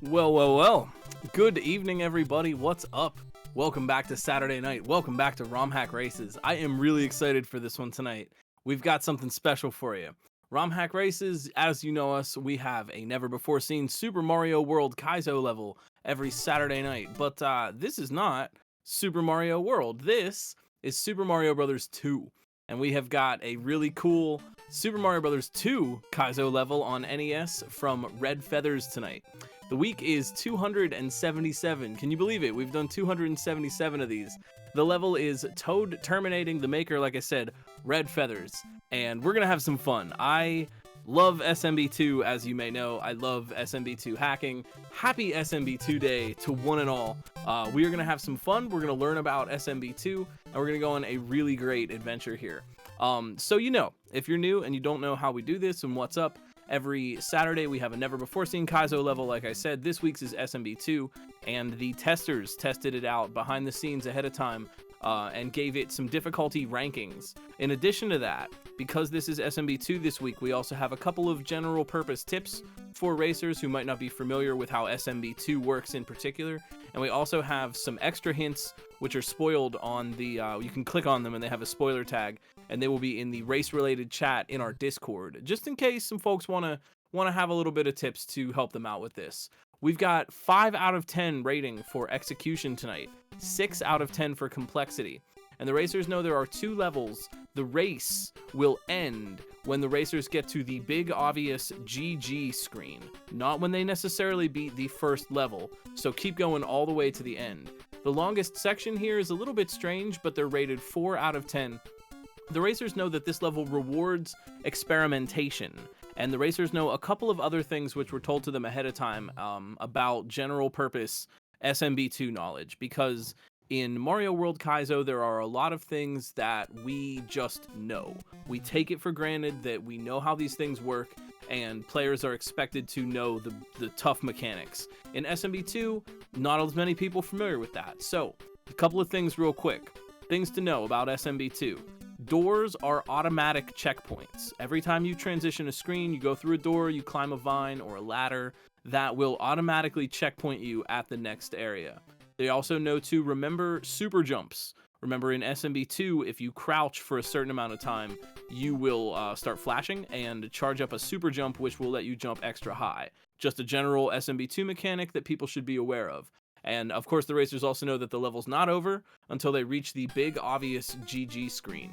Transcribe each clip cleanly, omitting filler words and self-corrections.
Well. Good evening, everybody. What's up? Welcome back to Saturday night. Welcome back to ROM Hack Races. I am really excited for this one tonight. We've got something special for you. ROM Hack Races, as you know us, we have a never-before-seen Super Mario World Kaizo level every Saturday night. But this is not Super Mario World. This is Super Mario Bros. 2. And we have got a really cool Super Mario Bros. 2 Kaizo level on NES from redfeatherz tonight. The week is 277. Can you believe it? We've done 277 of these. The level is Toad Terminating, the maker, like I said, redfeatherz. And we're going to have some fun. I love SMB2, as you may know. I love SMB2 hacking. Happy SMB2 Day to one and all. We are going to have some fun. We're going to learn about SMB2, and we're going to go on a really great adventure here. So you know, if you're new and you don't know how we do this and what's up, every Saturday we have a never-before-seen Kaizo level. Like I said, this week's is SMB2, and the testers tested it out behind the scenes ahead of time and gave it some difficulty rankings. In addition to that, because this is SMB2 this week, we also have a couple of general purpose tips for racers who might not be familiar with how SMB2 works in particular. And we also have some extra hints which are spoiled on the, you can click on them and they have a spoiler tag, and they will be in the race-related chat in our Discord, just in case some folks want to have a little bit of tips to help them out with this. We've got 5 out of 10 rating for execution tonight, 6 out of 10 for complexity. And the racers know there are 2 levels. The race will end when the racers get to the big obvious GG screen, not when they necessarily beat the first level. So keep going all the way to the end. The longest section here is a little bit strange, but they're rated 4 out of 10. The racers know that this level rewards experimentation, and the racers know a couple of other things which were told to them ahead of time about general purpose SMB2 knowledge, because in Mario World Kaizo there are a lot of things that we just know. We take it for granted that we know how these things work, and players are expected to know the tough mechanics. In SMB2, not as many people familiar with that. So, a couple of things real quick. Things to know about SMB2. Doors are automatic checkpoints. Every time you transition a screen, you go through a door, you climb a vine or a ladder, that will automatically checkpoint you at the next area. They also know to remember super jumps. Remember, in SMB2, if you crouch for a certain amount of time, you will start flashing and charge up a super jump, which will let you jump extra high. Just a general SMB2 mechanic that people should be aware of. And of course, the racers also know that the level's not over until they reach the big obvious GG screen.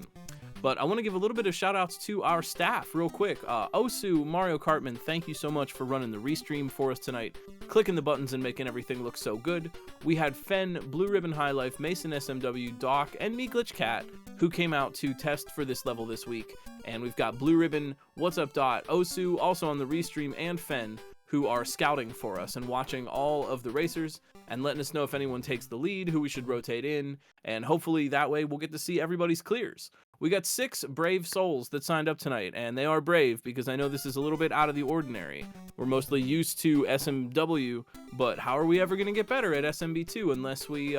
But I want to give a little bit of shout outs to our staff real quick. Osu, Mario Cartman, thank you so much for running the restream for us tonight, clicking the buttons and making everything look so good. We had Fen, Blue Ribbon High Life, Mason SMW, Doc, and me Glitch Cat, who came out to test for this level this week. And we've got Blue Ribbon, What's Up Dot, Osu, also on the restream, and Fen, who are scouting for us and watching all of the racers and letting us know if anyone takes the lead, who we should rotate in, and hopefully that way we'll get to see everybody's clears. We got 6 brave souls that signed up tonight, and they are brave because I know this is a little bit out of the ordinary. We're mostly used to SMW, but how are we ever going to get better at SMB2 unless we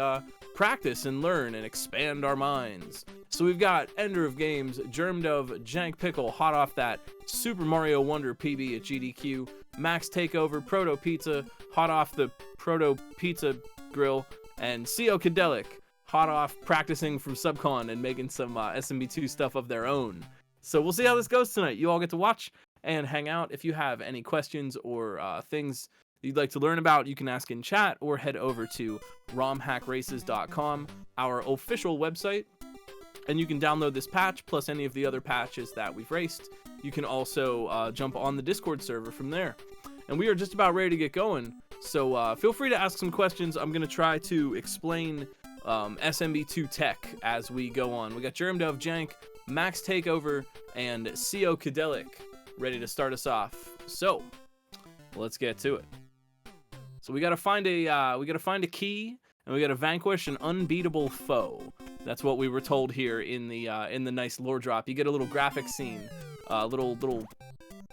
practice and learn and expand our minds? So we've got Ender of Games, Germ Dove, Jank Pickle, hot off that Super Mario Wonder PB at GDQ, Max Takeover, Proto Pizza, hot off the Proto Pizza Grill, and CO Cadelic, hot off practicing from Subcon and making some SMB2 stuff of their own. So we'll see how this goes tonight. You all get to watch and hang out. If you have any questions or things you'd like to learn about, you can ask in chat or head over to romhackraces.com, our official website, and you can download this patch plus any of the other patches that we've raced. You can also jump on the Discord server from there. And we are just about ready to get going, so feel free to ask some questions. I'm going to try to explain SMB2 tech as we go on. We got Germ Dove, Jank, Max Takeover, and CO Cadelic ready to start us off. So let's get to it. So we gotta find a key, and we gotta vanquish an unbeatable foe. That's what we were told here in the nice lore drop. You get a little graphic scene, little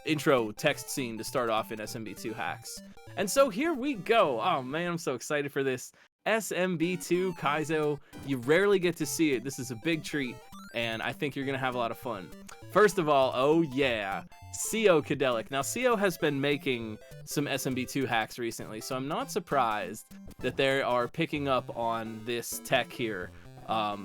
intro text scene to start off in SMB2 hacks. And so here we go. Oh man, I'm so excited for this. SMB2 Kaizo. You rarely get to see it. This is a big treat, and I think you're gonna have a lot of fun. First of all, oh yeah, Cadelic. Now, CO has been making some SMB2 hacks recently, so I'm not surprised that they are picking up on this tech here.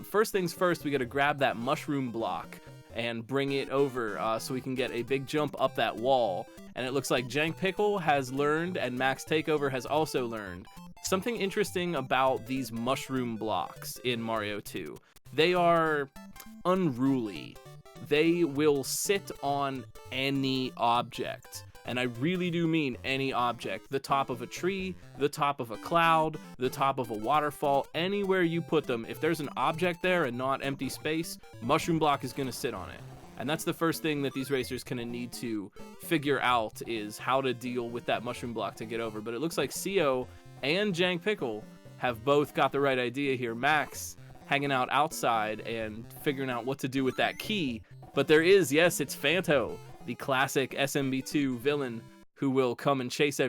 First things first, we got to grab that mushroom block and bring it over so we can get a big jump up that wall. And it looks like Jank Pickle has learned, and Max Takeover has also learned, something interesting about these mushroom blocks in Mario 2. They are unruly. They will sit on any object. And I really do mean any object. The top of a tree, the top of a cloud, the top of a waterfall, anywhere you put them. If there's an object there and not empty space, mushroom block is going to sit on it. And that's the first thing that these racers kind of need to figure out, is how to deal with that mushroom block to get over. But it looks like CO and Jank Pickle have both got the right idea here. Max hanging out outside and figuring out what to do with that key. But there is, yes, it's Phanto, the classic SMB2 villain who will come and chase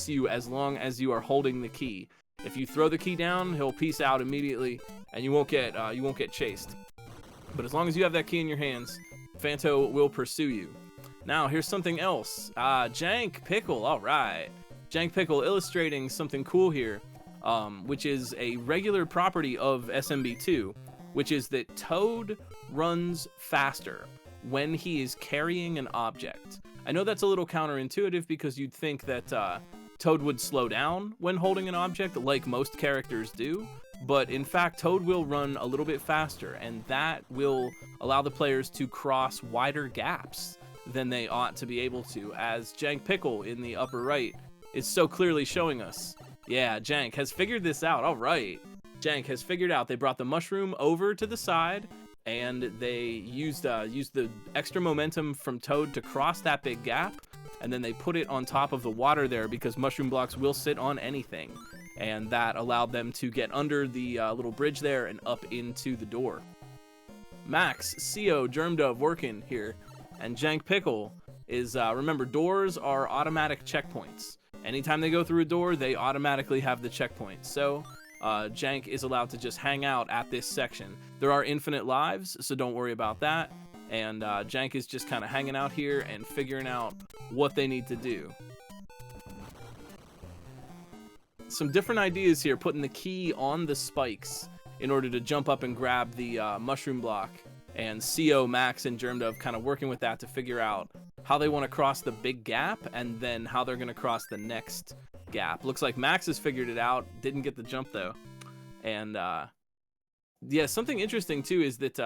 you as long as you are holding the key. If you throw the key down, he'll peace out immediately, and you won't get chased. But as long as you have that key in your hands, Phanto will pursue you. Now, here's something else. Jank Pickle, all right. Jank Pickle illustrating something cool here, which is a regular property of SMB2, which is that Toad runs faster when he is carrying an object. I know that's a little counterintuitive because you'd think that Toad would slow down when holding an object like most characters do, but in fact Toad will run a little bit faster, and that will allow the players to cross wider gaps than they ought to be able to, as Jank Pickle in the upper right is so clearly showing us. Yeah, Jank has figured this out. All right, Jank has figured out. They brought the mushroom over to the side, and they used the extra momentum from Toad to cross that big gap, and then they put it on top of the water there because mushroom blocks will sit on anything, and that allowed them to get under the little bridge there and up into the door. Max, CO, Germdove working here, and Jank Pickle is, remember, doors are automatic checkpoints. Anytime they go through a door, they automatically have the checkpoint. So Jank is allowed to just hang out at this section. There are infinite lives, so don't worry about that. And Jank is just kind of hanging out here and figuring out what they need to do. Some different ideas here, putting the key on the spikes in order to jump up and grab the mushroom block. And CO, Max, and Germdove kind of working with that to figure out how they want to cross the big gap and then how they're going to cross the next gap. Looks like Max has figured it out. Didn't get the jump though. And yeah, something interesting too is that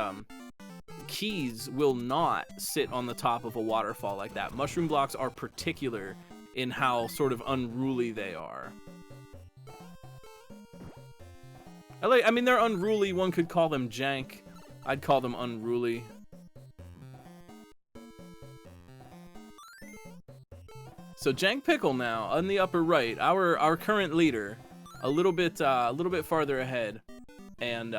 keys will not sit on the top of a waterfall like that. Mushroom blocks are particular in how sort of unruly they are. I mean, they're unruly. One could call them jank. I'd call them unruly. So Jank Pickle now on the upper right, our current leader, a little bit farther ahead, and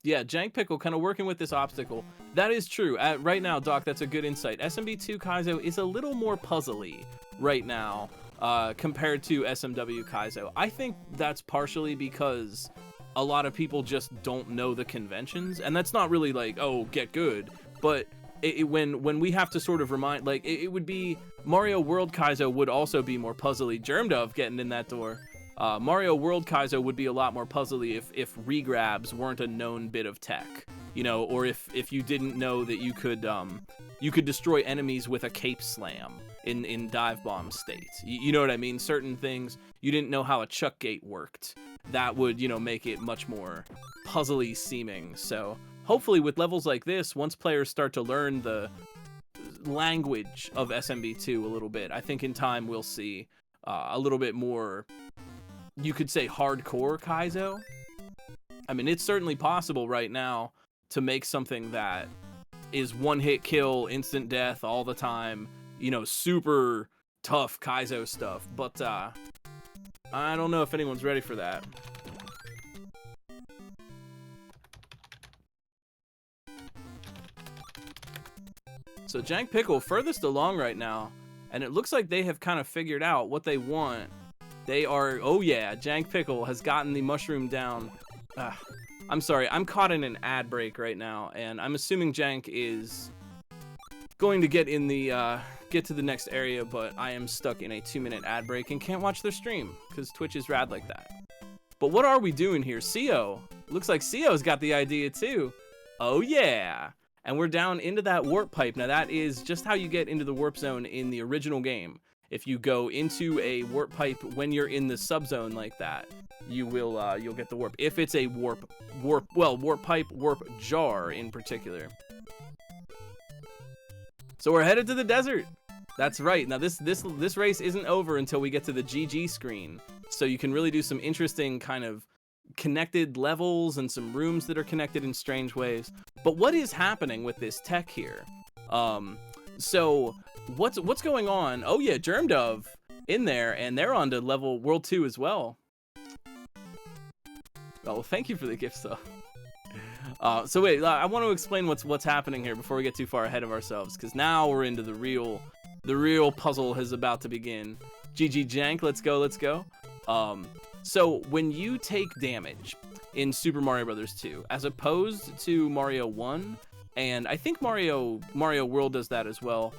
yeah, Jank Pickle kind of working with this obstacle. That is true. Right now, Doc, that's a good insight. SMB2 Kaizo is a little more puzzly right now compared to SMW Kaizo. I think that's partially because a lot of people just don't know the conventions, and that's not really like, oh, get good, but when we have to sort of remind, like, it would be Mario World Kaizo would also be more puzzly. Germdove getting in that door. Mario World Kaizo would be a lot more puzzly if regrabs weren't a known bit of tech, you know, or if you didn't know that you could destroy enemies with a cape slam in dive bomb state. You know what I mean? Certain things you didn't know how a chuck gate worked. That would, you know, make it much more puzzly seeming. So hopefully with levels like this, once players start to learn the language of SMB2 a little bit, I think in time we'll see a little bit more, you could say, hardcore Kaizo. I mean, it's certainly possible right now to make something that is one-hit kill, instant death all the time, you know, super tough Kaizo stuff, but I don't know if anyone's ready for that. So Jank Pickle furthest along right now, and it looks like they have kind of figured out what they want. They are, oh yeah, Jank Pickle has gotten the mushroom down. I'm sorry, I'm caught in an ad break right now, and I'm assuming Jank is going to get in the get to the next area, but I am stuck in a 2-minute ad break and can't watch their stream because Twitch is rad like that. But what are we doing here? CO. Looks like CO's got the idea too. Oh yeah. And we're down into that warp pipe. Now that is just how you get into the warp zone in the original game. If you go into a warp pipe when you're in the subzone like that, you will you'll get the warp. If it's a warp pipe, warp jar in particular. So we're headed to the desert. That's right. Now this race isn't over until we get to the GG screen. So you can really do some interesting kind of connected levels and some rooms that are connected in strange ways. But what is happening with this tech here? So what's going on? Oh yeah, Germ Dove in there, and they're on to level World 2 as well. Oh, well, thank you for the gift stuff. So wait, I want to explain what's happening here before we get too far ahead of ourselves, because now we're into the real puzzle is about to begin. GG Jank, let's go. So when you take damage in Super Mario Bros. 2, as opposed to Mario 1, and I think Mario World does that as well.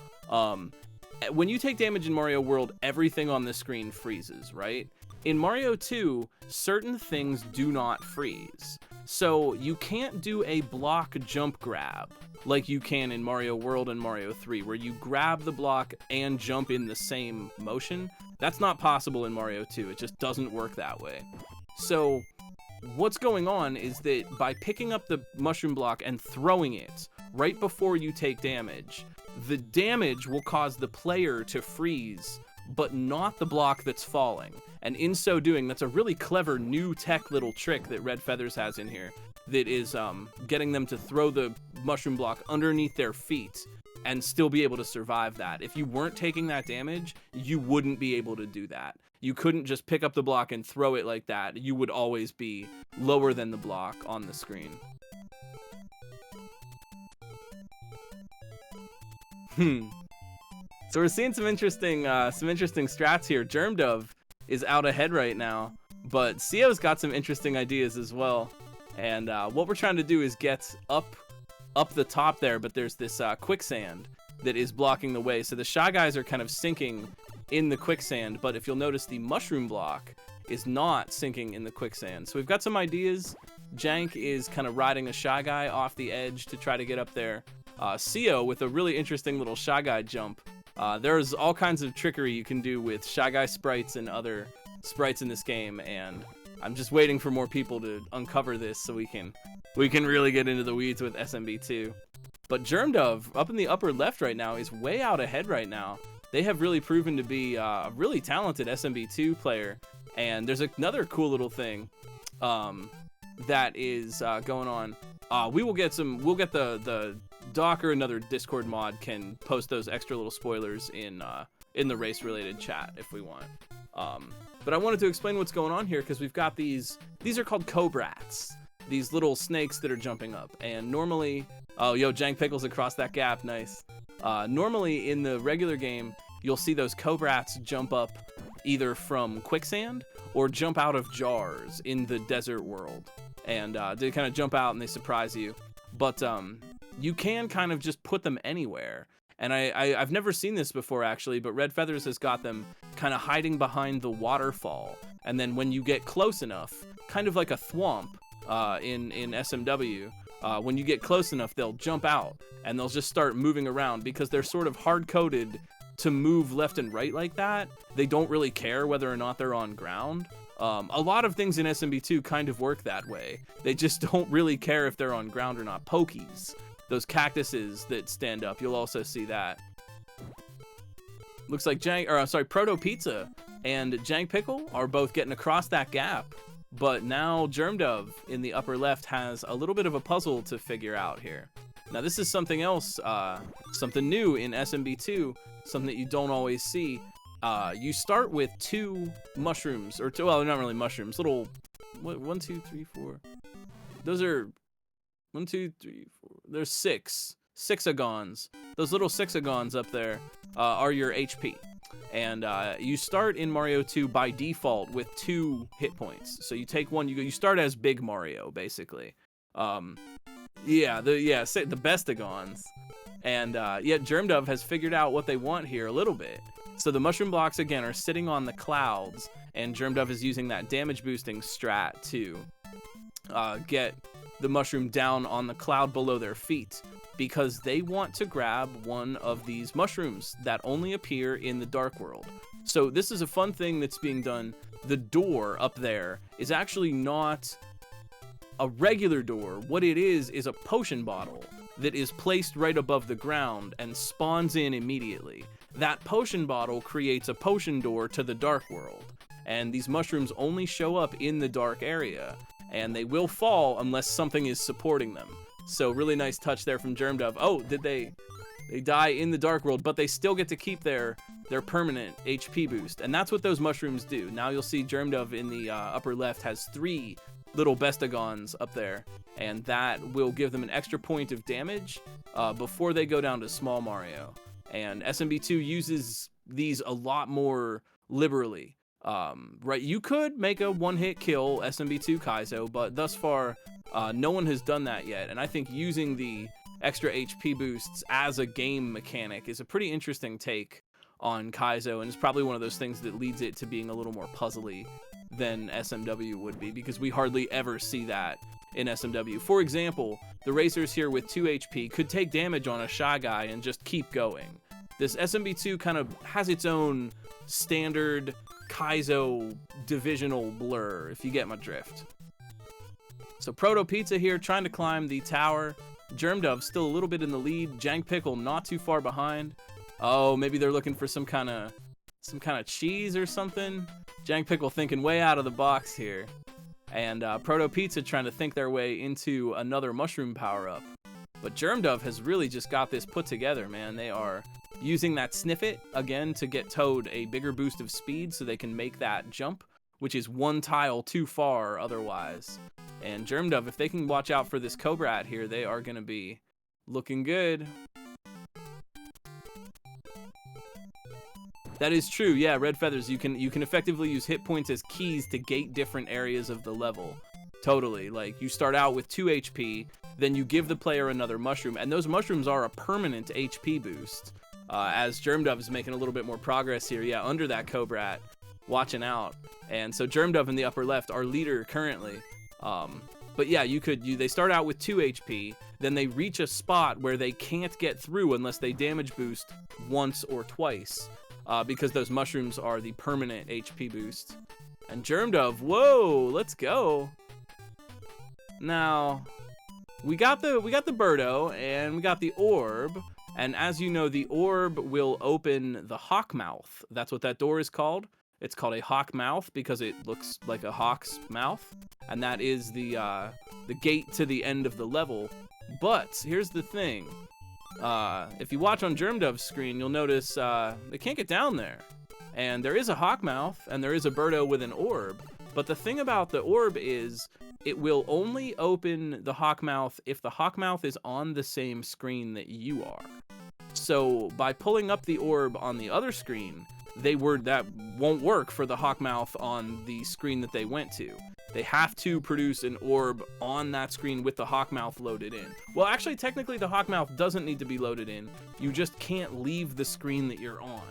When you take damage in Mario World, everything on the screen freezes, right? In Mario 2, certain things do not freeze. So you can't do a block jump grab like you can in Mario World and Mario 3, where you grab the block and jump in the same motion. That's not possible in Mario 2. It just doesn't work that way. So what's going on is that by picking up the mushroom block and throwing it right before you take damage, the damage will cause the player to freeze, but not the block that's falling. And in so doing, that's a really clever new tech little trick that redfeatherz has in here that is getting them to throw the mushroom block underneath their feet and still be able to survive that. If you weren't taking that damage, you wouldn't be able to do that. You couldn't just pick up the block and throw it like that. You would always be lower than the block on the screen. So we're seeing some interesting strats here. Germ Dove is out ahead right now, but CO's got some interesting ideas as well. And what we're trying to do is get up the top there, but there's this quicksand that is blocking the way. So the Shy Guys are kind of sinking in the quicksand, but if you'll notice, the mushroom block is not sinking in the quicksand. So we've got some ideas. Jank is kind of riding a Shy Guy off the edge to try to get up there. CO with a really interesting little Shy Guy jump. There's all kinds of trickery you can do with Shy Guy sprites and other sprites in this game, and I'm just waiting for more people to uncover this so we can really get into the weeds with SMB2. But Germ Dove up in the upper left right now is way out ahead right now. They have really proven to be a really talented SMB2 player, and there's another cool little thing that is going on. We'll get the Doc or another Discord mod can post those extra little spoilers in the race related chat if we want. But I wanted to explain what's going on here because we've got these are called cobrats, these little snakes that are jumping up. And normally, oh yo, Jank Pickles across that gap, nice. Normally in the regular game, you'll see those cobrats jump up either from quicksand or jump out of jars in the desert world. And they kind of jump out and they surprise you. But you can kind of just put them anywhere. And I've never seen this before, actually, but redfeatherz has got them kind of hiding behind the waterfall. And then when you get close enough, kind of like a thwomp in SMW, when you get close enough, they'll jump out and they'll just start moving around because they're sort of hard-coded to move left and right like that. They don't really care whether or not they're on ground. A lot of things in SMB2 kind of work that way. They just don't really care if they're on ground or not. Pokies. Those cactuses that stand up, you'll also see that. Looks like Proto Pizza and Jank Pickle are both getting across that gap, but now Germ Dove in the upper left has a little bit of a puzzle to figure out here. Now this is something else, something new in SMB2, something that you don't always see. You start with 2 mushrooms, or 2, well, they're not really mushrooms, little, 1, 2, 3, 4. Those are 1, 2, 3, 4. There's 6 sixagons. Those little sixagons up there are your HP. And you start in Mario 2 by default with 2 hit points. So you take one, you start as Big Mario, basically. The bestagons. And yet Germdove has figured out what they want here a little bit. So the mushroom blocks, again, are sitting on the clouds, and Germdove is using that damage boosting strat to get the mushroom down on the cloud below their feet, because they want to grab one of these mushrooms that only appear in the Dark World. So this is a fun thing that's being done. The door up there is actually not a regular door. What it is a potion bottle that is placed right above the ground and spawns in immediately. That potion bottle creates a potion door to the Dark World, and these mushrooms only show up in the dark area, and they will fall unless something is supporting them. So really nice touch there from Germdove. Oh, did they die in the Dark World, but they still get to keep their permanent HP boost, and that's what those mushrooms do. Now you'll see Germdove in the upper left has 3 little bestagons up there, and that will give them an extra point of damage before they go down to Small Mario. And SMB2 uses these a lot more liberally. Right, you could make a one-hit kill SMB2 Kaizo, but thus far, no one has done that yet. And I think using the extra HP boosts as a game mechanic is a pretty interesting take on Kaizo, and it's probably one of those things that leads it to being a little more puzzly than SMW would be, because we hardly ever see that in SMW. For example, the racers here with 2 HP could take damage on a Shy Guy and just keep going. This SMB2 kind of has its own standard Kaizo divisional blur, if you get my drift. So Proto Pizza here trying to climb the tower. Germdove still a little bit in the lead. Jank Pickle not too far behind. Oh, maybe they're looking for some kind of cheese or something. Jank Pickle thinking way out of the box here. And Proto Pizza trying to think their way into another mushroom power-up. But Germdove has really just got this put together, man. They are using that Sniff It, again, to get Toad a bigger boost of speed so they can make that jump, which is 1 tile too far otherwise. And Germdove, if they can watch out for this Cobrat here, they are going to be looking good. That is true, yeah, redfeatherz, you can effectively use hit points as keys to gate different areas of the level. Totally, like, you start out with 2 HP, then you give the player another mushroom, and those mushrooms are a permanent HP boost. As Germdove is making a little bit more progress here, yeah, under that Cobrat, watching out. And so Germdove in the upper left, our leader currently. But yeah, they start out with 2 HP, then they reach a spot where they can't get through unless they damage boost once or twice. Because those mushrooms are the permanent HP boost. And Germdove, whoa, let's go. Now, we got the Birdo, and we got the orb, and as you know, the orb will open the hawk mouth. That's what that door is called. It's called a hawk mouth because it looks like a hawk's mouth, and that is the gate to the end of the level. But here's the thing. If you watch on Germdove's screen, you'll notice they can't get down there. And there is a hawk mouth, and there is a Birdo with an orb. But the thing about the orb is it will only open the hawk mouth if the hawk mouth is on the same screen that you are. So by pulling up the orb on the other screen, that won't work for the hawk mouth on the screen that they went to. They have to produce an orb on that screen with the hawk mouth loaded in. Well, actually, technically, the hawk mouth doesn't need to be loaded in. You just can't leave the screen that you're on.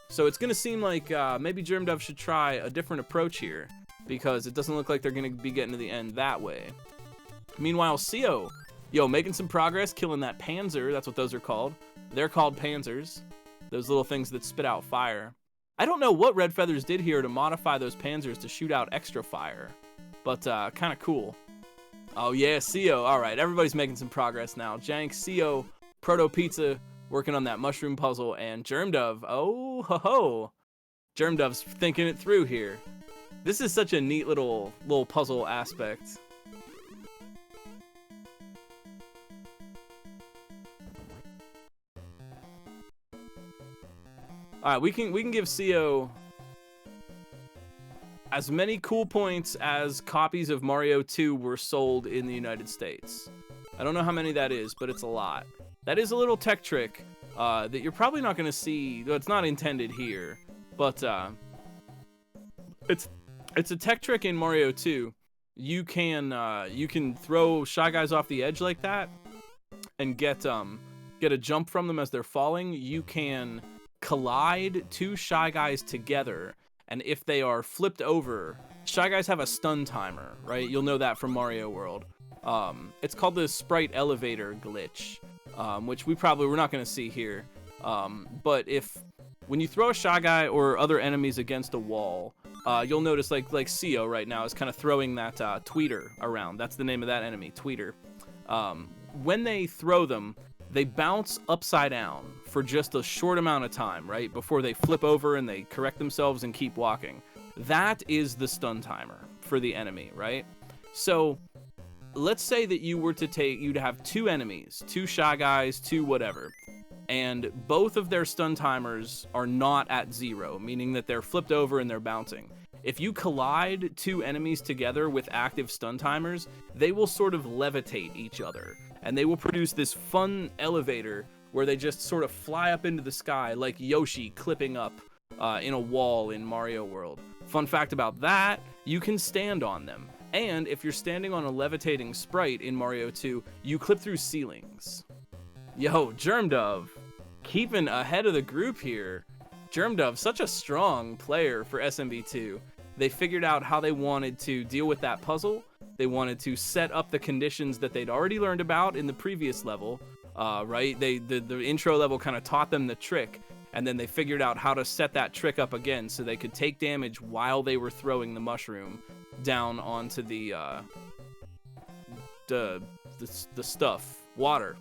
So it's going to seem like maybe Germdove should try a different approach here, because it doesn't look like they're going to be getting to the end that way. Meanwhile, Sio, making some progress, killing that Panzer. That's what those are called. They're called Panzers, those little things that spit out fire. I don't know what redfeatherz did here to modify those Panzers to shoot out extra fire, but kind of cool. Oh yeah, Sio. All right, everybody's making some progress now. Jank, Sio, Proto Pizza working on that mushroom puzzle, and Germdove. Oh ho ho, Germdove's thinking it through here. This is such a neat little puzzle aspect. All right, we can give Sio as many cool points as copies of Mario 2 were sold in the United States. I don't know how many that is, but it's a lot. That is a little tech trick that you're probably not going to see. Well, it's not intended here, but it's a tech trick in Mario 2. You can throw Shy Guys off the edge like that and get get a jump from them as they're falling, you can collide 2 Shy Guys together, and if they are flipped over, Shy Guys have a stun timer, right? You'll know that from Mario World. It's called the sprite elevator glitch, which we're not going to see here. But when you throw a Shy Guy or other enemies against a wall, you'll notice like Sio right now is kind of throwing that tweeter around. That's the name of that enemy, tweeter. When they throw them, they bounce upside down for just a short amount of time, right? Before they flip over and they correct themselves and keep walking. That is the stun timer for the enemy, right? So let's say that you'd have 2 enemies, 2 Shy Guys, 2 whatever, and both of their stun timers are not at 0, meaning that they're flipped over and they're bouncing. If you collide 2 enemies together with active stun timers, they will sort of levitate each other, and they will produce this fun elevator where they just sort of fly up into the sky like Yoshi clipping up in a wall in Mario World. Fun fact about that, you can stand on them. And if you're standing on a levitating sprite in Mario 2, you clip through ceilings. Yo, Germdove, keeping ahead of the group here. Germdove, such a strong player for SMB2. They figured out how they wanted to deal with that puzzle. They wanted to set up the conditions that they'd already learned about in the previous level, right? The intro level kind of taught them the trick, and then they figured out how to set that trick up again so they could take damage while they were throwing the mushroom down onto the stuff, water.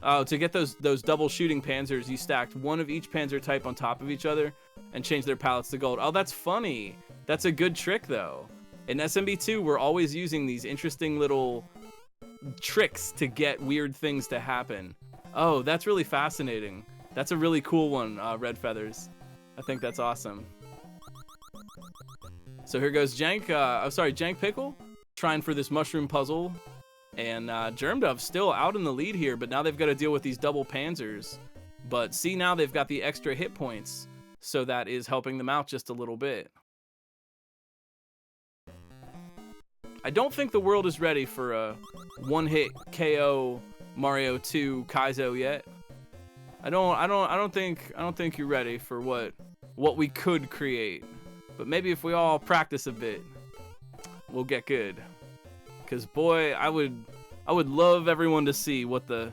Oh, to get those double shooting panzers, you stacked one of each panzer type on top of each other and changed their pallets to gold. Oh, that's funny. That's a good trick, though. In SMB2, we're always using these interesting little tricks to get weird things to happen. Oh, that's really fascinating. That's a really cool one, redfeatherz. I think that's awesome. So here goes Jank Pickle, trying for this mushroom puzzle. And Germdove's still out in the lead here, but now they've got to deal with these double panzers. But see, now they've got the extra hit points, so that is helping them out just a little bit. I don't think the world is ready for a one-hit KO Mario 2 Kaizo yet. I don't think you're ready for what we could create. But maybe if we all practice a bit, we'll get good. Cause boy, I would love everyone to see what the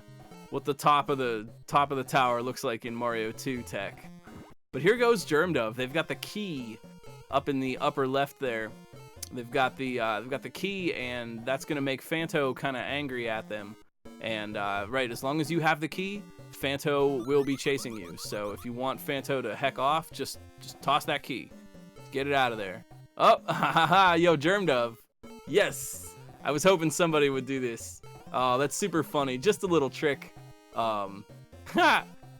top of the tower looks like in Mario 2 tech. But here goes Germdove. They've got the key up in the upper left there. They've got the key, and that's gonna make Phanto kind of angry at them. And right, as long as you have the key, Phanto will be chasing you. So if you want Phanto to heck off, just toss that key. Get it out of there. Oh, haha, yo, Germdove. Yes. I was hoping somebody would do this. Oh, that's super funny. Just a little trick. I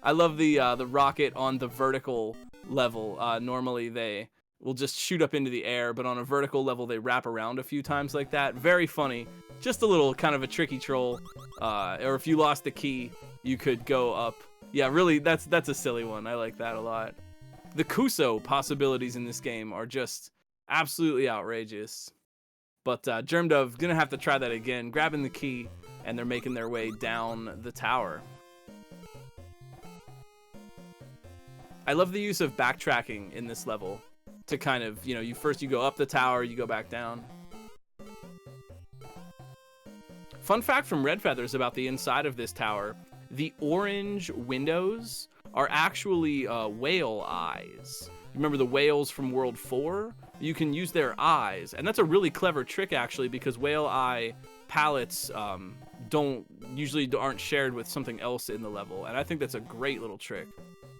love the rocket on the vertical level. Normally they will just shoot up into the air, but on a vertical level they wrap around a few times like that. Very funny. Just a little kind of a tricky troll. Or if you lost the key, you could go up. Yeah, really, that's a silly one. I like that a lot. The Kuso possibilities in this game are just absolutely outrageous. But Germdove gonna have to try that again, grabbing the key, and they're making their way down the tower. I love the use of backtracking in this level to kind of, you go up the tower, you go back down. Fun fact from redfeatherz about the inside of this tower, the orange windows are actually whale eyes. Remember the whales from World 4? You can use their eyes, and that's a really clever trick actually, because whale eye palettes aren't shared with something else in the level, and I think that's a great little trick.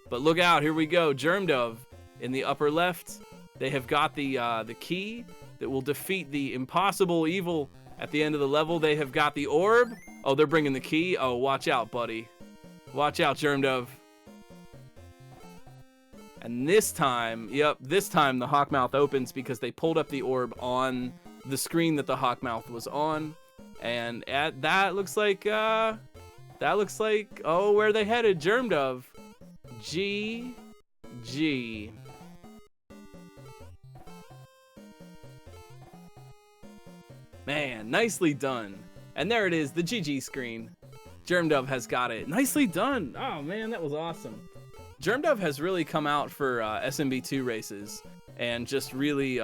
But look out, here we go, Germdove in the upper left. They have got the key that will defeat the impossible evil at the end of the level. They have got the orb. Oh, they're bringing the key. Oh, watch out, buddy. Watch out, Germdove. And this time the Hawkmouth opens because they pulled up the orb on the screen that the Hawkmouth was on. And that looks like, oh, where are they headed? Germdove. GG. Man, nicely done. And there it is, the GG screen. Germdove has got it. Nicely done. Oh man, that was awesome. Germdove has really come out for SMB2 races and just really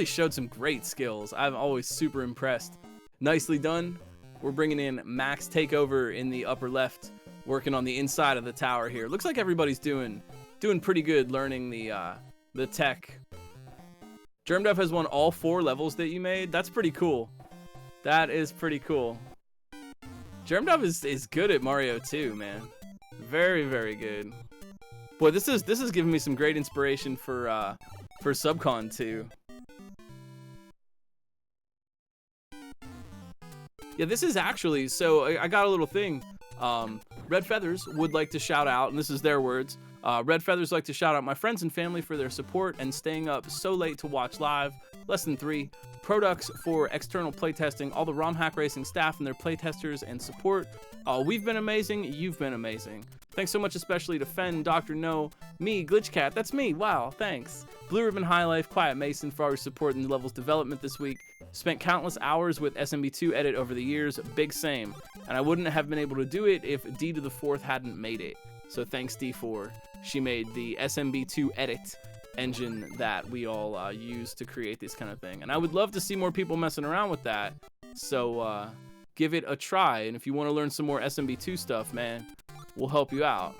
showed some great skills. I'm always super impressed. Nicely done. We're bringing in Max Takeover in the upper left, working on the inside of the tower here. Looks like everybody's doing pretty good learning the tech. Germdove has won all 4 levels that you made. That's pretty cool. That is pretty cool. Germdove is good at Mario too, man. Very, very good. Boy, this is giving me some great inspiration for Subcon too. Yeah, this is actually, so I got a little thing. redfeatherz would like to shout out, and this is their words. redfeatherz like to shout out my friends and family for their support and staying up so late to watch live. Less than 3. Products for external playtesting, all the ROM Hack Racing staff and their playtesters and support. We've been amazing, you've been amazing. Thanks so much especially to Fen, Dr. No, me, Glitchcat, that's me, wow, thanks. Blue Ribbon High Life, Quiet Mason for all your support in the level's development this week. Spent countless hours with SMB2 edit over the years, big same. And I wouldn't have been able to do it if D to the 4th hadn't made it. So thanks D4. She made the SMB2 edit engine that we all use to create this kind of thing. And I would love to see more people messing around with that. So give it a try. And if you want to learn some more SMB2 stuff, man, we'll help you out.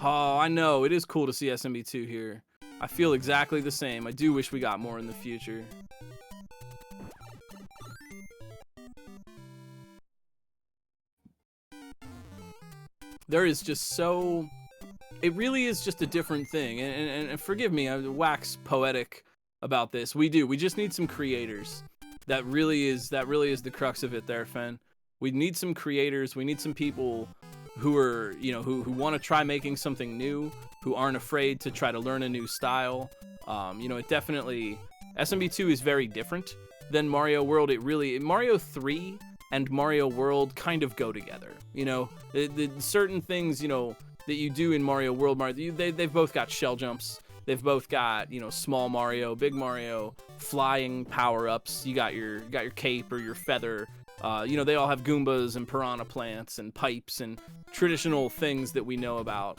Oh, I know. It is cool to see SMB2 here. I feel exactly the same. I do wish we got more in the future. There is just so... It really is just a different thing. And forgive me, I wax poetic about this. We do. We just need some creators. That really is the crux of it there, Fen. We need some creators. We need some people who are, you know, who want to try making something new, who aren't afraid to try to learn a new style. You know, it definitely, SMB2 is very different than Mario World. Mario 3 and Mario World kind of go together. You know, the certain things, you know, that you do in Mario World, they've both got shell jumps. They've both got, you know, small Mario, big Mario, flying power-ups. You got your cape or your feather. You know, they all have Goombas and piranha plants and pipes and traditional things that we know about.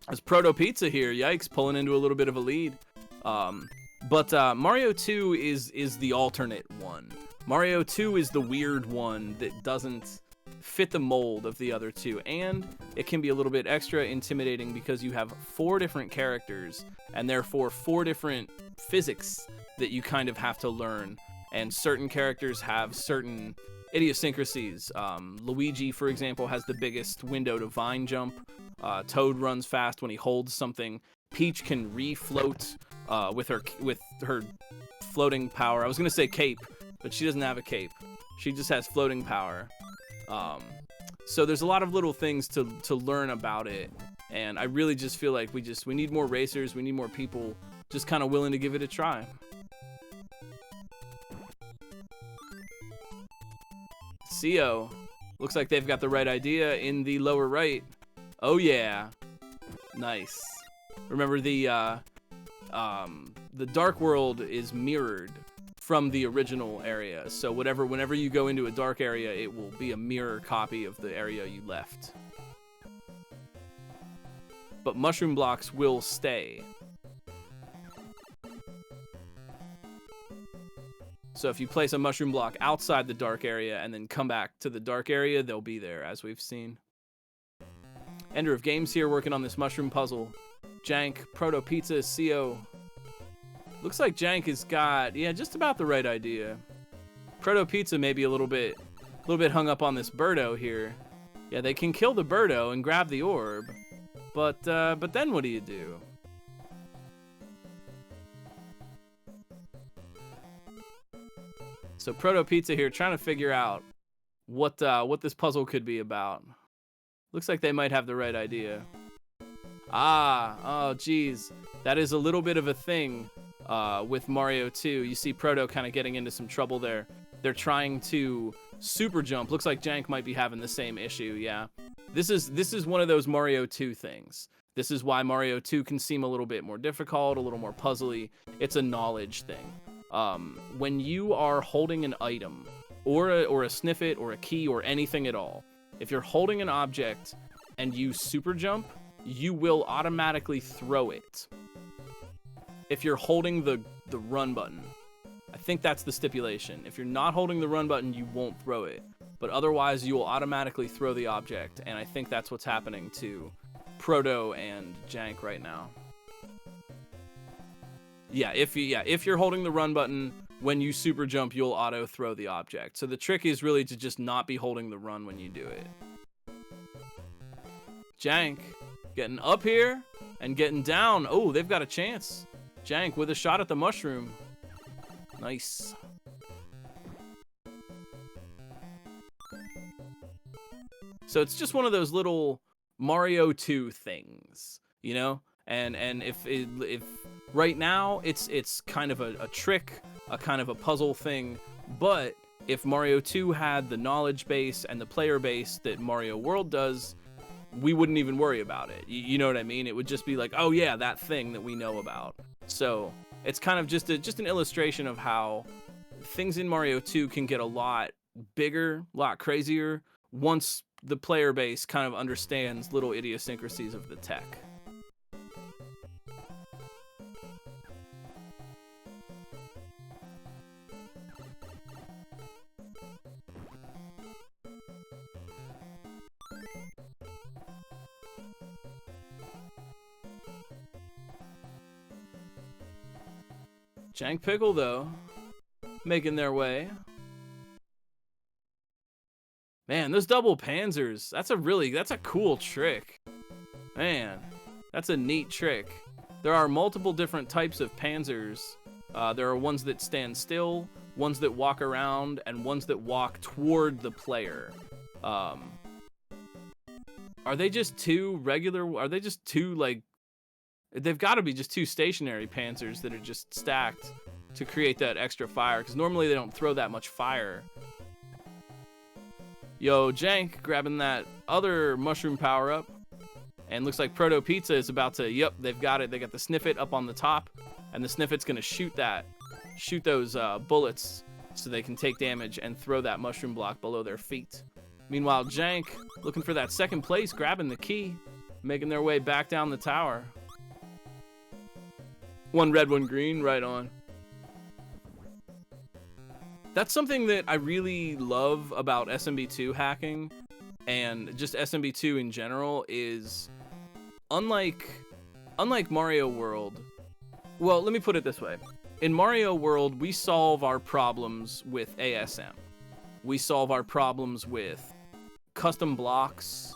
As Proto Pizza here, yikes, pulling into a little bit of a lead. But Mario 2 is the alternate one. Mario 2 is the weird one that doesn't fit the mold of the other two, and it can be a little bit extra intimidating because you have 4 different characters and therefore 4 different physics that you kind of have to learn. And certain characters have certain idiosyncrasies. Luigi, for example, has the biggest window to vine jump. Toad runs fast when he holds something. Peach can refloat with her floating power. I was gonna say cape, but she doesn't have a cape. She just has floating power. So there's a lot of little things to learn about it, and I really just feel like we need more racers. We need more people just kind of willing to give it a try. CO. Looks like they've got the right idea in the lower right. Oh yeah. Nice. Remember the dark world is mirrored from the original area. So whenever you go into a dark area, it will be a mirror copy of the area you left. But mushroom blocks will stay. So if you place a mushroom block outside the dark area and then come back to the dark area, they'll be there, as we've seen. Ender of Games here working on this mushroom puzzle. Jank, Proto Pizza, CO. Looks like Jank has got, yeah, just about the right idea. Proto Pizza may be a little bit hung up on this Birdo here. Yeah, they can kill the Birdo and grab the orb, but then what do you do? So Proto Pizza here trying to figure out what this puzzle could be about. Looks like they might have the right idea. Ah, oh geez, that is a little bit of a thing. with Mario 2. You see Proto kind of getting into some trouble there. They're trying to super jump. Looks like Jank might be having the same issue. Yeah, this is one of those Mario 2 things. This is why Mario 2 can seem a little bit more difficult, a little more puzzly. It's a knowledge thing. When you are holding an item or a sniffet or a key or anything at all, if you're holding an object and you super jump, you will automatically throw it. If you're holding the run button, I think that's the stipulation. If you're not holding the run button, you won't throw it, but otherwise you will automatically throw the object, and I think that's what's happening to Proto and Jank right now. Yeah, if you're holding the run button, when you super jump, you'll auto throw the object. So the trick is really to just not be holding the run when you do it. Jank getting up here and getting down. Oh, they've got a chance. Jank with a shot at the mushroom. Nice. So it's just one of those little Mario 2 things, you know? And if right now it's kind of a trick, a kind of a puzzle thing, but if Mario 2 had the knowledge base and the player base that Mario World does, we wouldn't even worry about it. You know what I mean? It would just be like, oh yeah, that thing that we know about. So it's kind of just an illustration of how things in Mario 2 can get a lot bigger, a lot crazier, once the player base kind of understands little idiosyncrasies of the tech. Jank Pickle, though, making their way. Man, those double panzers, that's a cool trick. Man, that's a neat trick. There are multiple different types of panzers. There are ones that stand still, ones that walk around, and ones that walk toward the player. Are they just two regular, are they just two, like, they've got to be just two stationary panzers that are just stacked to create that extra fire, because normally they don't throw that much fire. Yo, Jank grabbing that other mushroom power-up, and looks like Proto Pizza is about to, yep, they've got it. They got the Sniffet up on the top, and the Sniffet's going to shoot those bullets so they can take damage and throw that mushroom block below their feet. Meanwhile, Jank looking for that second place, grabbing the key, making their way back down the tower. One red, one green, right on. That's something that I really love about SMB2 hacking, and just SMB2 in general, is unlike Mario World. Well, let me put it this way. In Mario World, we solve our problems with ASM. We solve our problems with custom blocks,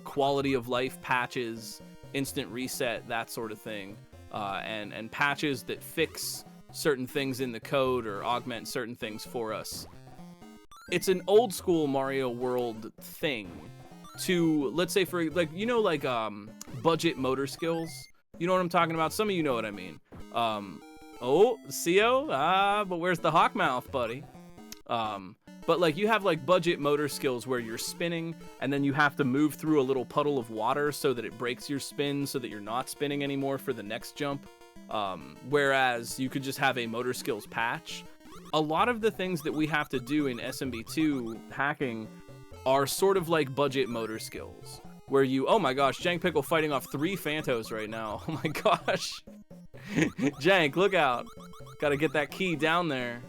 quality of life patches, instant reset, that sort of thing. And patches that fix certain things in the code or augment certain things for us. It's an old school Mario World thing to, let's say, for like, you know, like budget motor skills. You know what I'm talking about? Some of you know what I mean. Oh, CO? But where's the hawk mouth, buddy? But like you have like budget motor skills where you're spinning and then you have to move through a little puddle of water so that it breaks your spin so that you're not spinning anymore for the next jump. Whereas you could just have a motor skills patch. A lot of the things that we have to do in SMB2 hacking are sort of like budget motor skills. Where you, oh my gosh, Jank Pickle fighting off 3 Phantos right now. Oh my gosh. Jank, look out. Gotta get that key down there.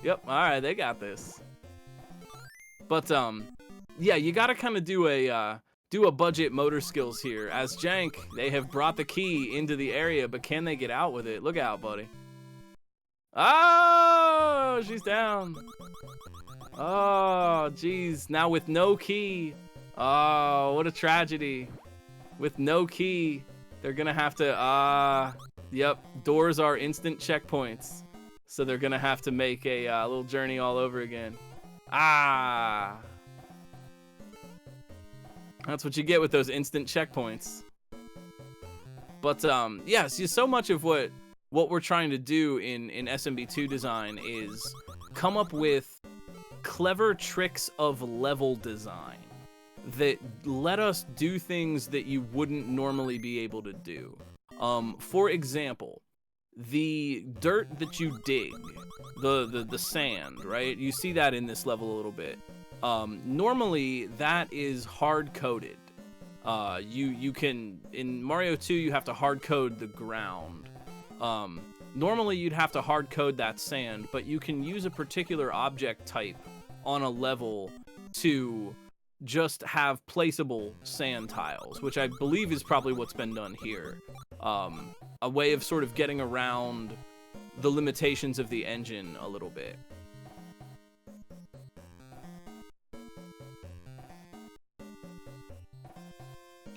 Yep, alright, they got this. But, yeah, you gotta kind of do a budget motor skills here. As Jank, they have brought the key into the area, but can they get out with it? Look out, buddy. Oh, she's down. Oh, jeez. Now with no key. Oh, what a tragedy. With no key, they're gonna have to, yep, doors are instant checkpoints. So they're gonna have to make a little journey all over again. That's what you get with those instant checkpoints. But yeah, see, so much of what we're trying to do in SMB2 design is come up with clever tricks of level design that let us do things that you wouldn't normally be able to do. For example, the dirt that you dig, the sand, right? You see that in this level a little bit. Normally that is hard coded. You can, in Mario 2, you have to hard code the ground. Normally you'd have to hard code that sand, but you can use a particular object type on a level to just have placeable sand tiles, which I believe is probably what's been done here. A way of sort of getting around the limitations of the engine a little bit.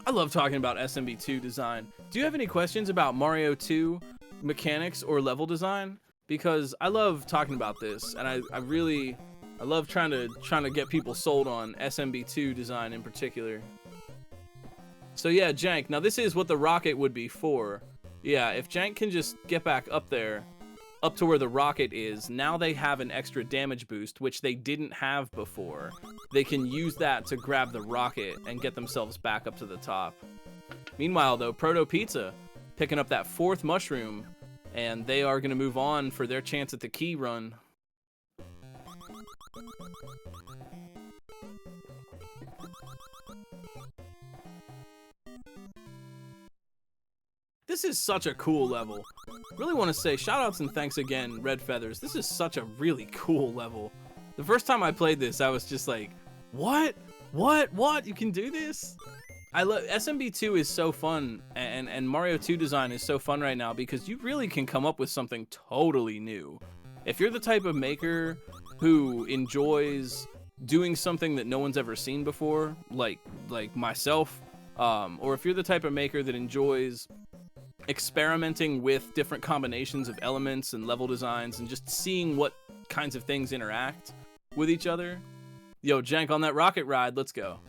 I love talking about SMB2 design. Do you have any questions about Mario 2 mechanics or level design? Because I love talking about this, and I love trying to get people sold on SMB2 design in particular. So yeah, Jank, now this is what the rocket would be for. Yeah, if Jank can just get back up there, up to where the rocket is, now they have an extra damage boost, which they didn't have before. They can use that to grab the rocket and get themselves back up to the top. Meanwhile, though, Proto Pizza picking up that 4th mushroom, and they are going to move on for their chance at the key run. This is such a cool level. Really want to say shoutouts and thanks again, redfeatherz. This is such a really cool level. The first time I played this, I was just like, what? You can do this? I love SMB2 is so fun, and Mario 2 design is so fun right now because you really can come up with something totally new. If you're the type of maker who enjoys doing something that no one's ever seen before, like myself, or if you're the type of maker that enjoys experimenting with different combinations of elements and level designs and just seeing what kinds of things interact with each other. Yo, Jank, on that rocket ride, let's go.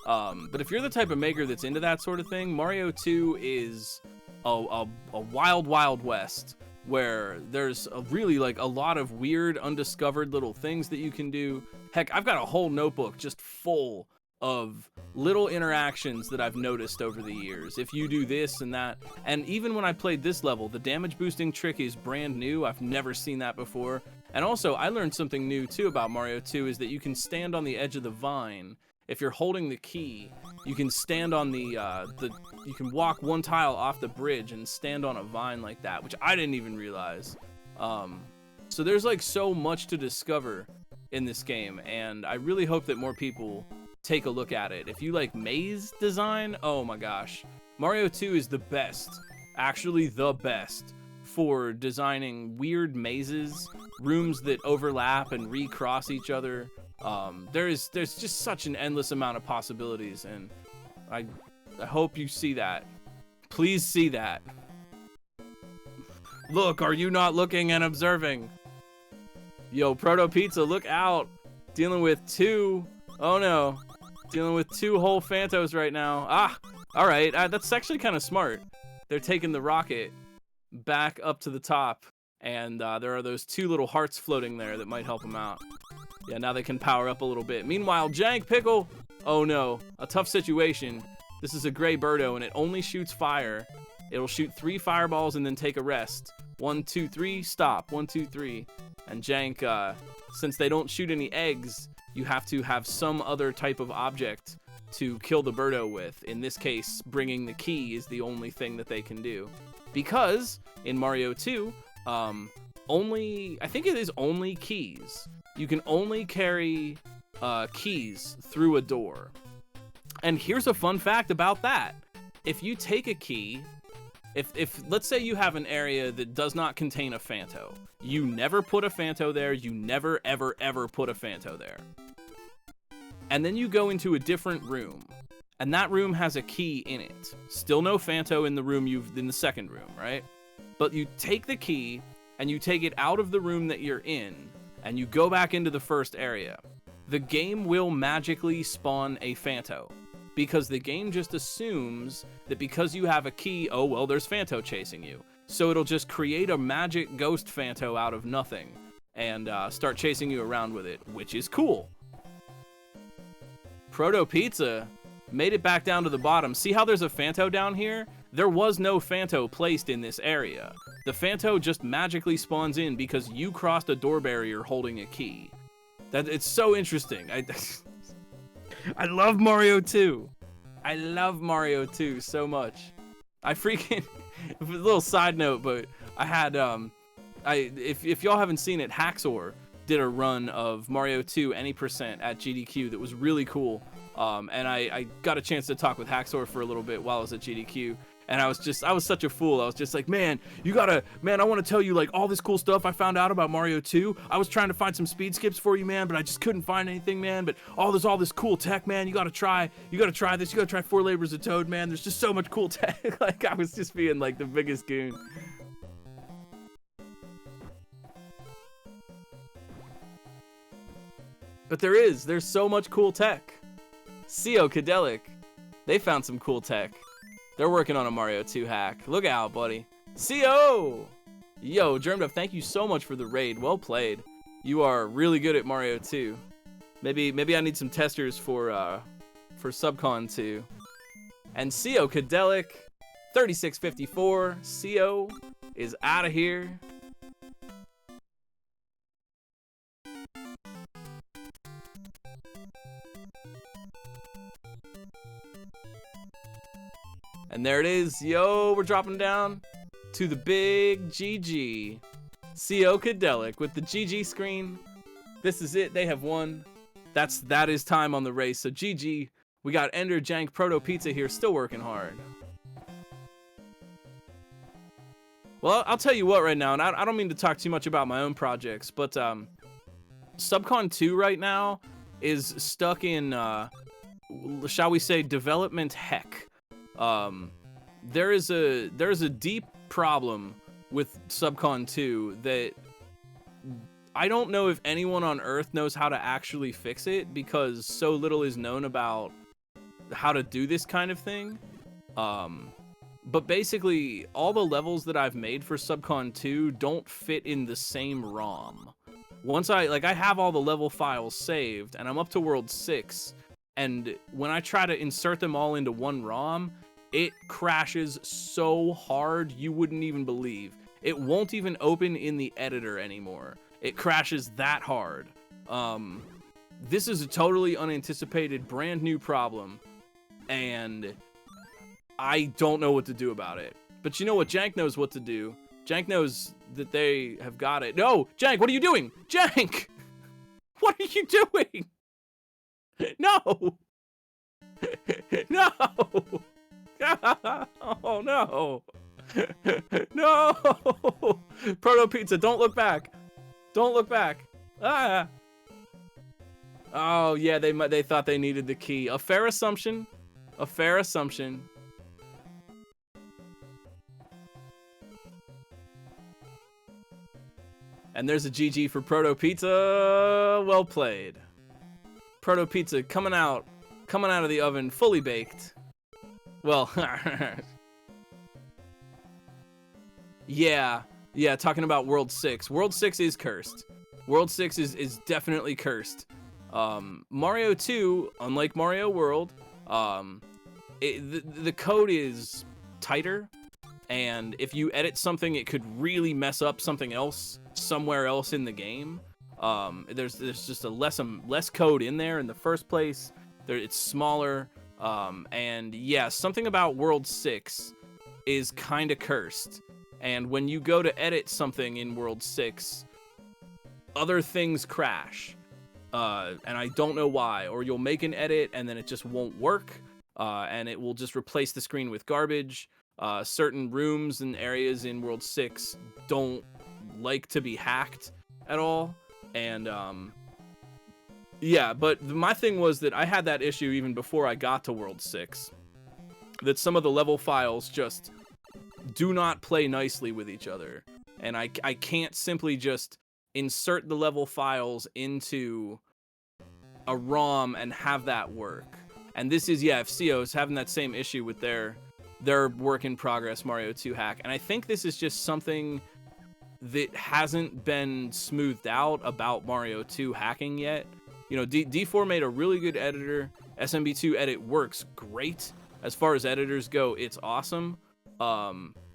But if you're the type of maker that's into that sort of thing, Mario 2 is a wild, wild west where there's really like a lot of weird, undiscovered little things that you can do. Heck, I've got a whole notebook just full of little interactions that I've noticed over the years. If you do this and that, and even when I played this level, the damage boosting trick is brand new. I've never seen that before. And also, I learned something new too about Mario 2 is that you can stand on the edge of the vine. If you're holding the key, you can stand on you can walk one tile off the bridge and stand on a vine like that, which I didn't even realize. So there's like so much to discover in this game, and I really hope that more people take a look at it. If you like maze design, oh my gosh, Mario 2 is the best, actually the best, for designing weird mazes, rooms that overlap and recross each other. There's just such an endless amount of possibilities, and I hope you see that. Please see that. Look, are you not looking and observing? Yo, Proto Pizza, look out. Dealing with two, oh no. Dealing with 2 whole Phantos right now. Ah, all right, that's actually kind of smart. They're taking the rocket back up to the top, and there are those 2 little hearts floating there that might help them out. Yeah, now they can power up a little bit. Meanwhile, Jank Pickle, oh no, a tough situation. This is a gray birdo, and it only shoots fire. It'll shoot 3 fireballs and then take a rest. 1, 2, 3, stop. 1, 2, 3. And Jank, since they don't shoot any eggs, you have to have some other type of object to kill the birdo with. In this case, bringing the key is the only thing that they can do. Because in Mario 2, I think it is only keys. You can only carry keys through a door. And here's a fun fact about that. If you take a key, if let's say you have an area that does not contain a Phanto, you never put a Phanto there, you never ever ever put a Phanto there. And then you go into a different room, and that room has a key in it. Still no Phanto in the room in the second room, right? But you take the key and you take it out of the room that you're in, and you go back into the first area. The game will magically spawn a Phanto, because the game just assumes that because you have a key, oh, well, there's Phanto chasing you. So it'll just create a magic ghost Phanto out of nothing and start chasing you around with it, which is cool. Proto Pizza made it back down to the bottom. See how there's a Phanto down here? There was no Phanto placed in this area. The Phanto just magically spawns in because you crossed a door barrier holding a key. It's so interesting. I love Mario 2. I love Mario 2 so much. I freaking... a little side note, but I had... if y'all haven't seen it, Haxor did a run of Mario 2 any percent at GDQ that was really cool. And I got a chance to talk with Haxor for a little bit while I was at GDQ. And I was such a fool. I was just like, man, I want to tell you like all this cool stuff I found out about Mario 2. I was trying to find some speed skips for you, man, but I just couldn't find anything, man. But all this cool tech, man. You gotta try this. You gotta try 4 Labors of Toad, man. There's just so much cool tech. Like I was just being like the biggest goon. But there's so much cool tech. CO Cadelic, they found some cool tech. They're working on a Mario 2 hack. Look out, buddy. CO! Yo, Germduff, thank you so much for the raid. Well played. You are really good at Mario 2. Maybe I need some testers for Subcon 2. And CO Cadelic, 3654. CO is out of here. And there it is. Yo, we're dropping down to the big GG. CO Cadelic with the GG screen. This is it. They have won. That is time on the race. So GG. We got Ender, Jank, Proto Pizza here still working hard. Well, I'll tell you what right now, and I don't mean to talk too much about my own projects, but Subcon 2 right now is stuck in, shall we say, development heck. There is a deep problem with Subcon 2 that I don't know if anyone on Earth knows how to actually fix it because so little is known about how to do this kind of thing. But basically, all the levels that I've made for Subcon 2 don't fit in the same ROM. Once I have all the level files saved, and I'm up to World 6, and when I try to insert them all into one ROM, it crashes so hard you wouldn't even believe. It won't even open in the editor anymore. It crashes that hard. This is a totally unanticipated, brand new problem, and I don't know what to do about it. But you know what? Jank knows what to do. Jank knows that they have got it. No! Jank, what are you doing? Jank! What are you doing? No! No! Oh, no! No! Proto Pizza, don't look back. Don't look back. Ah! Oh, yeah, they thought they needed the key. A fair assumption. A fair assumption. And there's a GG for Proto Pizza. Well played. Proto Pizza coming out of the oven fully baked. Well, yeah, talking about World 6. World 6 is cursed. World 6 is definitely cursed. Mario 2, unlike Mario World, the code is tighter, and if you edit something, it could really mess up something else somewhere else in the game. There's just less code in there in the first place. It's smaller. And yeah, something about World 6 is kind of cursed. And when you go to edit something in World 6, other things crash. And I don't know why. Or you'll make an edit and then it just won't work. And it will just replace the screen with garbage. Certain rooms and areas in World 6 don't like to be hacked at all. And, yeah, but my thing was that I had that issue even before I got to World 6. That some of the level files just do not play nicely with each other. And I can't simply just insert the level files into a ROM and have that work. And this is, yeah, if CO is having that same issue with their work in progress Mario 2 hack. And I think this is just something that hasn't been smoothed out about Mario 2 hacking yet. You know, D4 made a really good editor. SMB2 edit works great. As far as editors go, it's awesome.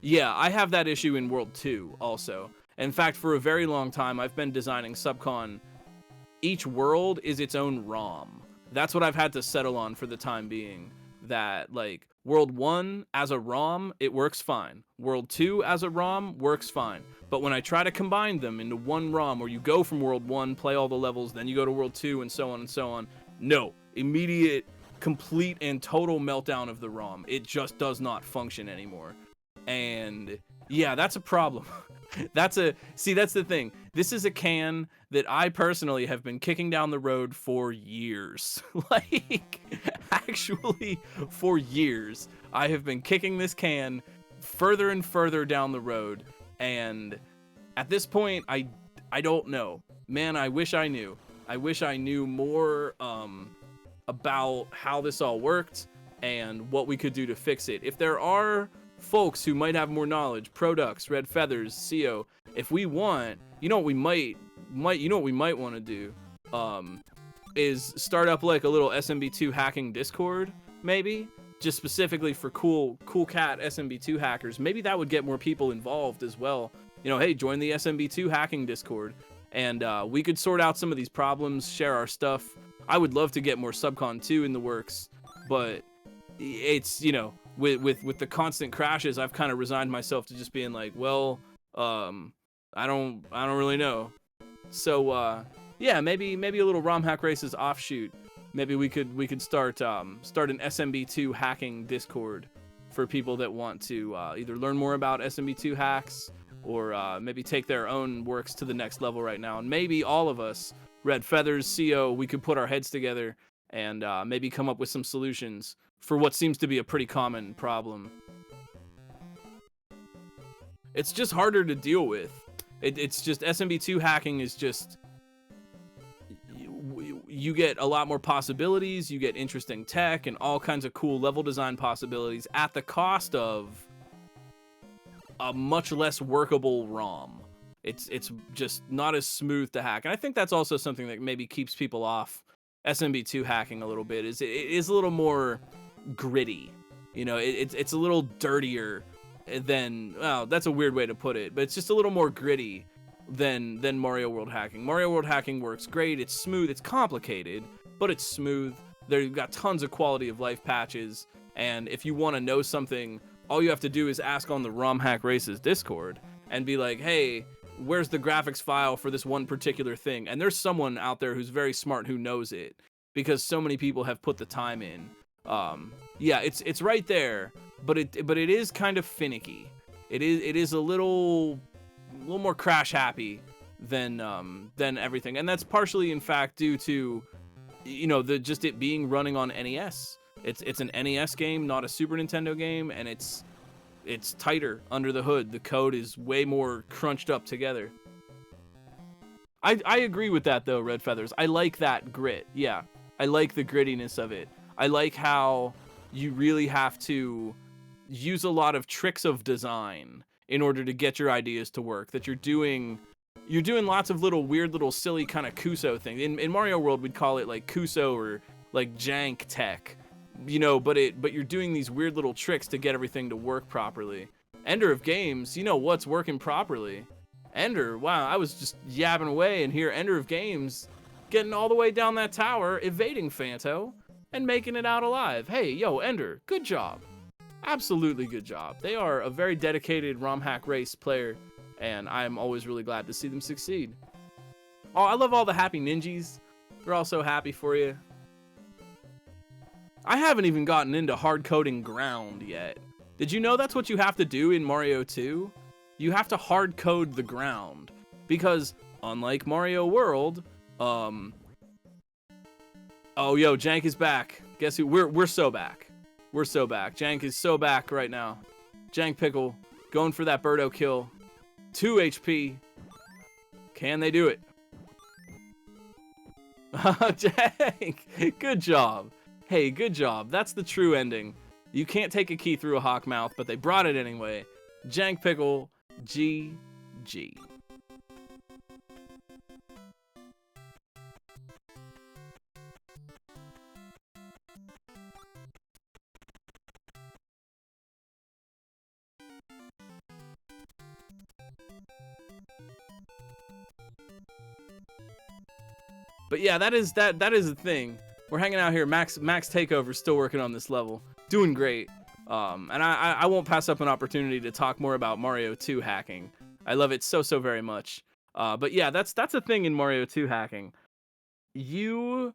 Yeah, I have that issue in World 2 also. In fact, for a very long time, I've been designing Subcon. Each world is its own ROM. That's what I've had to settle on for the time being. That, like, World 1 as a ROM, it works fine. World 2 as a ROM works fine. But when I try to combine them into one ROM, where you go from World 1, play all the levels, then you go to World 2, and so on, no. Immediate, complete, and total meltdown of the ROM. It just does not function anymore. And, yeah, that's a problem. See, that's the thing. This is a can that I personally have been kicking down the road for years. Like, actually, for years, I have been kicking this can further and further down the road. And at this point, I don't know. Man, I wish I knew. I wish I knew more about how this all worked and what we could do to fix it. If there are folks who might have more knowledge, Produx, redfeatherz, CO, if we want, you know what we might want to do is start up like a little SMB2 hacking Discord, maybe, just specifically for cool cat SMB2 hackers. Maybe that would get more people involved as well. You know, hey, join the SMB2 hacking Discord, and we could sort out some of these problems, share our stuff. I would love to get more Subcon 2 in the works, but it's, you know, with the constant crashes, I've kind of resigned myself to just being like, well, I don't really know. So yeah, maybe a little ROM Hack Races offshoot. Maybe we could start an SMB2 hacking Discord for people that want to either learn more about SMB2 hacks or maybe take their own works to the next level right now. And maybe all of us, redfeatherz, CO, we could put our heads together and maybe come up with some solutions for what seems to be a pretty common problem. It's just harder to deal with. It's just SMB2 hacking is just, you get a lot more possibilities, you get interesting tech and all kinds of cool level design possibilities at the cost of a much less workable ROM. It's just not as smooth to hack. And I think that's also something that maybe keeps people off SMB2 hacking a little bit, is it is a little more gritty. You know, it's a little dirtier than, well, that's a weird way to put it, but it's just a little more gritty than Mario World hacking. Mario World hacking works great, it's smooth, it's complicated, but it's smooth. They've got tons of quality of life patches, and if you want to know something, all you have to do is ask on the ROM Hack Races Discord and be like, hey, where's the graphics file for this one particular thing? And there's someone out there who's very smart who knows it, because so many people have put the time in. Yeah, it's right there, but it is kind of finicky. It is a little more crash happy than everything, and that's partially in fact due to, you know, just it being running on NES. It's an NES game, not a Super Nintendo game, and it's tighter under the hood. The code is way more crunched up together. I agree with that though, redfeatherz. I like that grit. Yeah, I like the grittiness of it. I like how you really have to use a lot of tricks of design in order to get your ideas to work. That you're doing lots of little weird little silly kind of Kuso things. In Mario World we'd call it like Kuso or like jank tech. You know, but you're doing these weird little tricks to get everything to work properly. Ender of Games, you know what's working properly. Ender, wow, I was just yabbing away, and here Ender of Games getting all the way down that tower, evading Phanto, and making it out alive. Hey, yo, Ender, good job. Absolutely good job. They are a very dedicated ROM Hack Race player, and I'm always really glad to see them succeed. Oh, I love all the happy ninjas. They're all so happy for you. I haven't even gotten into hard coding ground yet. Did you know that's what you have to do in Mario 2? You have to hard code the ground, because unlike Mario World, oh yo, Jank is back. Guess who? We're so back. We're so back. Jank is so back right now. Jank Pickle going for that Birdo kill. 2 HP. Can they do it? Jank, good job. Hey, good job. That's the true ending. You can't take a key through a hawk mouth, but they brought it anyway. Jank Pickle, GG. But yeah, that is the thing. We're hanging out here. Max Takeover still working on this level, doing great. And I won't pass up an opportunity to talk more about Mario 2 hacking. I love it so very much. But yeah, that's a thing in Mario 2 hacking. In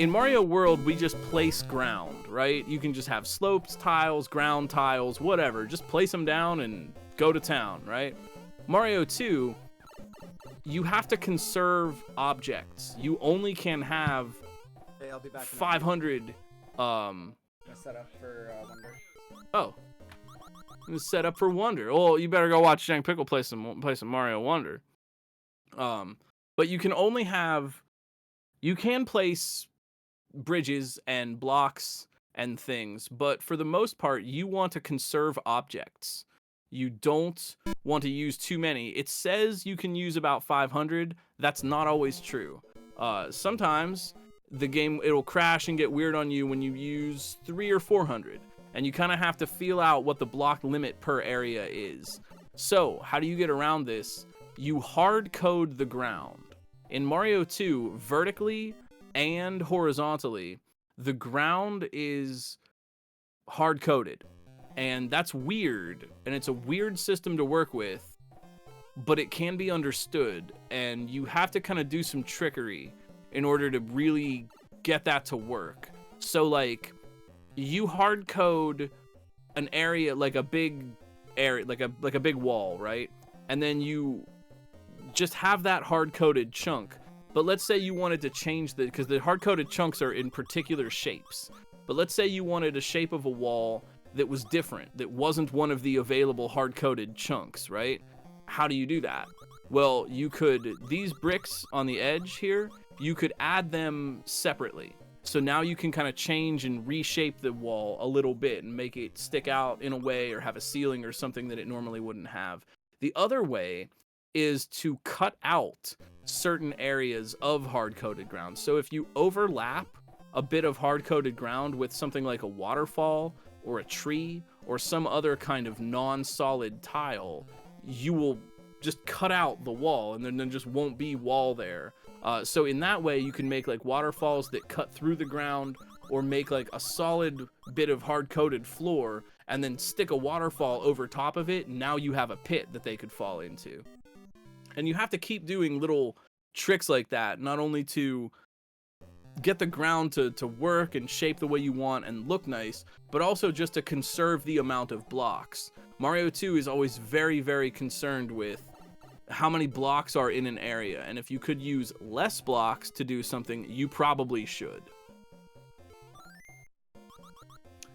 Mario World, we just place ground, right? You can just have slopes, tiles, ground tiles, whatever. Just place them down and go to town, right? Mario 2, you have to conserve objects. You only can have 500. Set up for Wonder. Oh, set up for Wonder. Well, you better go watch Jank Pickle play some Mario Wonder. But you can only have. You can place bridges and blocks and things, but for the most part, you want to conserve objects. You don't want to use too many. It says you can use about 500. That's not always true. Sometimes the game, it'll crash and get weird on you when you use 300 or 400, and you kind of have to feel out what the block limit per area is. So how do you get around this? You hard code the ground. In Mario 2, vertically and horizontally, the ground is hard coded. And that's weird, and it's a weird system to work with, but it can be understood, and you have to kind of do some trickery in order to really get that to work. So like, you hard code an area, like a big area, like a big wall, right? And then you just have that hard coded chunk. But let's say you wanted to change because the hard coded chunks are in particular shapes. But let's say you wanted a shape of a wall that was different, that wasn't one of the available hard-coded chunks, right? How do you do that? Well, you could, these bricks on the edge here, you could add them separately. So now you can kind of change and reshape the wall a little bit and make it stick out in a way or have a ceiling or something that it normally wouldn't have. The other way is to cut out certain areas of hard-coded ground. So if you overlap a bit of hard-coded ground with something like a waterfall or a tree or some other kind of non-solid tile, you will just cut out the wall and then there just won't be wall there. So in that way, you can make like waterfalls that cut through the ground, or make like a solid bit of hard-coded floor and then stick a waterfall over top of it, and now you have a pit that they could fall into. And you have to keep doing little tricks like that, not only to get the ground to work and shape the way you want and look nice, but also just to conserve the amount of blocks. Mario 2 is always very concerned with how many blocks are in an area, and if you could use less blocks to do something, you probably should.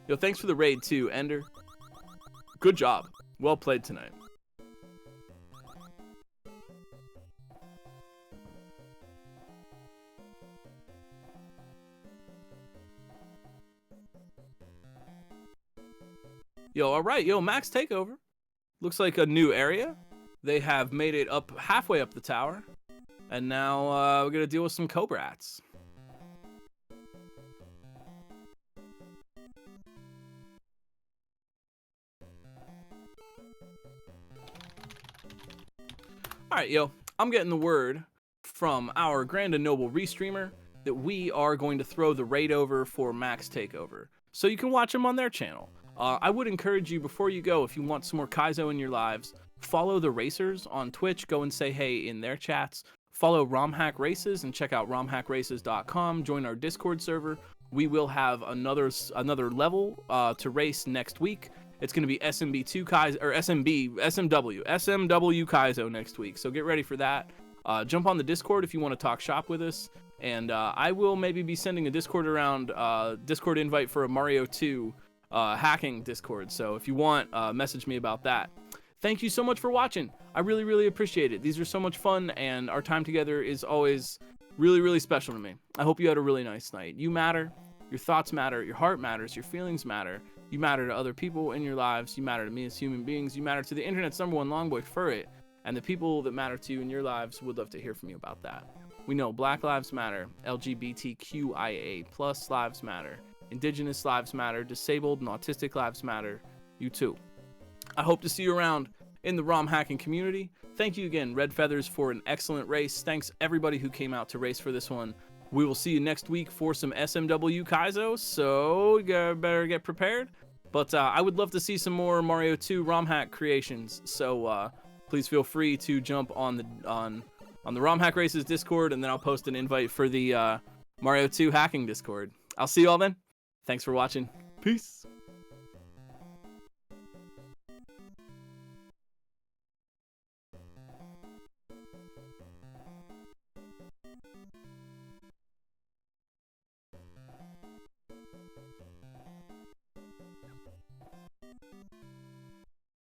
Yo, thanks for the raid too, Ender. Good job. Well played tonight. Yo, all right, yo, Max Takeover. Looks like a new area. They have made it up halfway up the tower, and now we're gonna deal with some Cobrats. All right, yo, I'm getting the word from our Grand and Noble restreamer that we are going to throw the raid over for Max Takeover, so you can watch them on their channel. I would encourage you, before you go, if you want some more Kaizo in your lives, follow the Racers on Twitch. Go and say hey in their chats. Follow RomHack Races and check out romhackraces.com. Join our Discord server. We will have another level to race next week. It's going to be SMB2 Kaizo, or SMW Kaizo next week. So get ready for that. Jump on the Discord if you want to talk shop with us. And I will maybe be sending a Discord invite for a Mario 2 hacking Discord. So if you want, message me about that. Thank you so much for watching. I really appreciate it. These are so much fun, and our time together is always really special to me. I hope you had a really nice night. You matter, Your thoughts matter, your heart matters, your feelings matter. You matter to other people in your lives. You matter to me as human beings. You matter to the internet's #1 longboy furret. And the people that matter to you in your lives would love to hear from you about that. We know Black Lives Matter, LGBTQIA+ lives matter, Indigenous lives matter, disabled and autistic lives matter. You too. I hope to see you around in the ROM hacking community. Thank you again, redfeatherz, for an excellent race. Thanks everybody who came out to race for this one. We will see you next week for some SMW Kaizo, so you better get prepared. But I would love to see some more Mario 2 ROM hack creations, so please feel free to jump on the ROM hack races Discord, and then I'll post an invite for the Mario 2 hacking Discord. I'll see you all then. Thanks for watching. Peace.